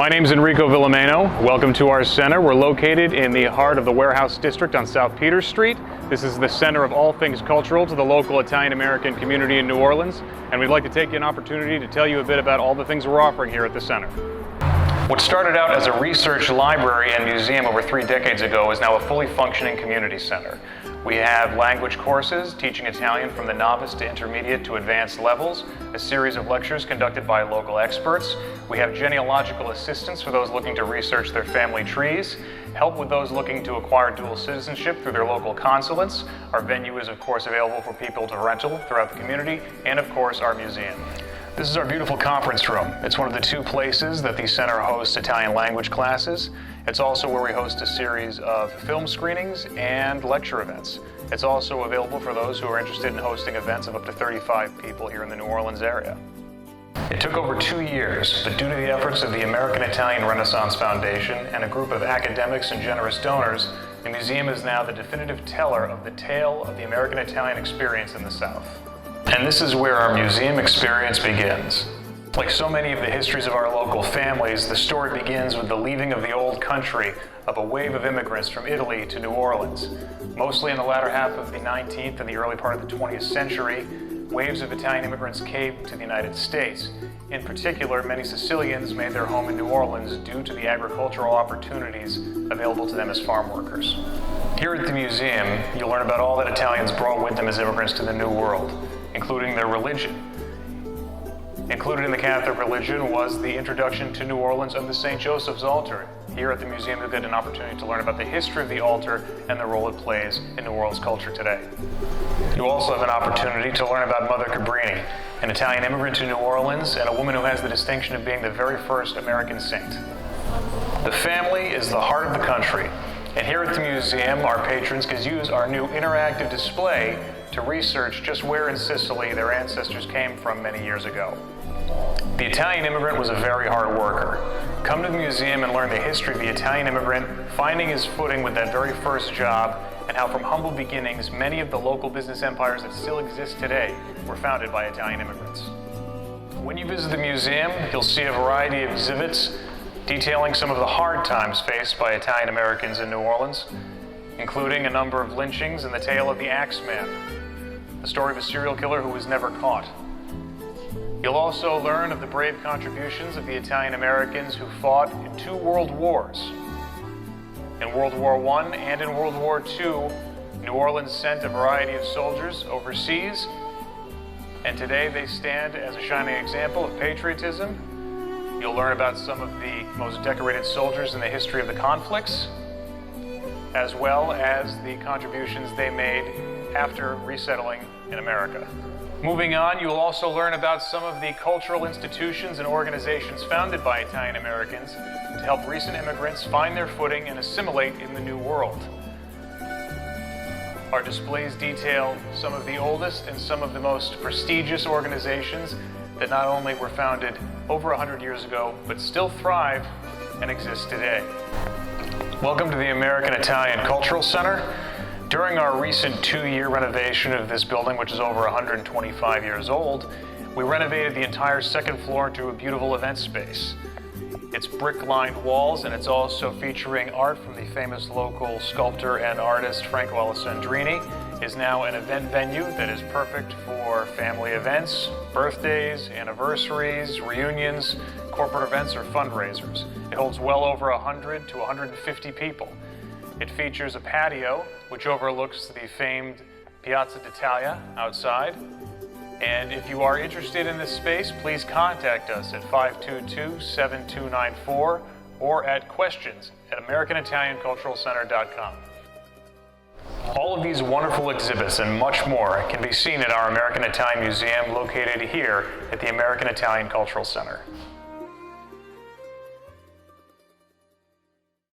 My name is Enrico Villameno. Welcome to our center. We're located in the heart of the Warehouse District on South Peters Street. This is the center of all things cultural to the local Italian-American community in New Orleans, and we'd like to take an opportunity to tell you a bit about all the things we're offering here at the center. What started out as a research library and museum over 3 decades ago is now a fully functioning community center. We have language courses teaching Italian from the novice to intermediate to advanced levels, a series of lectures conducted by local experts. We have genealogical assistance for those looking to research their family trees, help with those looking to acquire dual citizenship through their local consulates. Our venue is of course available for people to rental throughout the community, and of course our museum. This is our beautiful conference room. It's one of the 2 places that the center hosts Italian language classes. It's also where we host a series of film screenings and lecture events. It's also available for those who are interested in hosting events of up to 35 people here in the New Orleans area. It took over 2 years, but due to the efforts of the American Italian Renaissance Foundation and a group of academics and generous donors, the museum is now the definitive teller of the tale of the American Italian experience in the South. And this is where our museum experience begins. Like so many of the histories of our local families, the story begins with the leaving of the old country of a wave of immigrants from Italy to New Orleans. Mostly in the latter half of the 19th and the early part of the 20th century, waves of Italian immigrants came to the United States. In particular, many Sicilians made their home in New Orleans due to the agricultural opportunities available to them as farm workers. Here at the museum, you'll learn about all that Italians brought with them as immigrants to the New World, including their religion. Included in the Catholic religion was the introduction to New Orleans of the St. Joseph's altar. Here at the museum, you'll get an opportunity to learn about the history of the altar and the role it plays in New Orleans culture today. You'll also have an opportunity to learn about Mother Cabrini, an Italian immigrant to New Orleans and a woman who has the distinction of being the very first American saint. The family is the heart of the country, and here at the museum, our patrons can use our new interactive display to research just where in Sicily their ancestors came from many years ago. The Italian immigrant was a very hard worker. Come to the museum and learn the history of the Italian immigrant, finding his footing with that very first job, and how from humble beginnings, many of the local business empires that still exist today were founded by Italian immigrants. When you visit the museum, you'll see a variety of exhibits detailing some of the hard times faced by Italian Americans in New Orleans, including a number of lynchings and the tale of the Axeman, the story of a serial killer who was never caught. You'll also learn of the brave contributions of the Italian Americans who fought in 2 world wars. In World War I and in World War II, New Orleans sent a variety of soldiers overseas, and today they stand as a shining example of patriotism. You'll learn about some of the most decorated soldiers in the history of the conflicts, as well as the contributions they made after resettling in America. Moving on, you will also learn about some of the cultural institutions and organizations founded by Italian Americans to help recent immigrants find their footing and assimilate in the new world. Our displays detail some of the oldest and some of the most prestigious organizations that not only were founded over 100 years ago, but still thrive and exist today. Welcome to the American Italian Cultural Center. During our recent 2-year renovation of this building, which is over 125 years old, we renovated the entire 2nd floor into a beautiful event space. It's brick-lined walls, and it's also featuring art from the famous local sculptor and artist Franco Alessandrini. It is now an event venue that is perfect for family events, birthdays, anniversaries, reunions, corporate events, or fundraisers. It holds well over 100 to 150 people. It features a patio which overlooks the famed Piazza d'Italia outside. And if you are interested in this space, please contact us at 522-7294 or at questions@AmericanItalianCulturalCenter.com. All of these wonderful exhibits and much more can be seen at our American Italian Museum located here at the American Italian Cultural Center.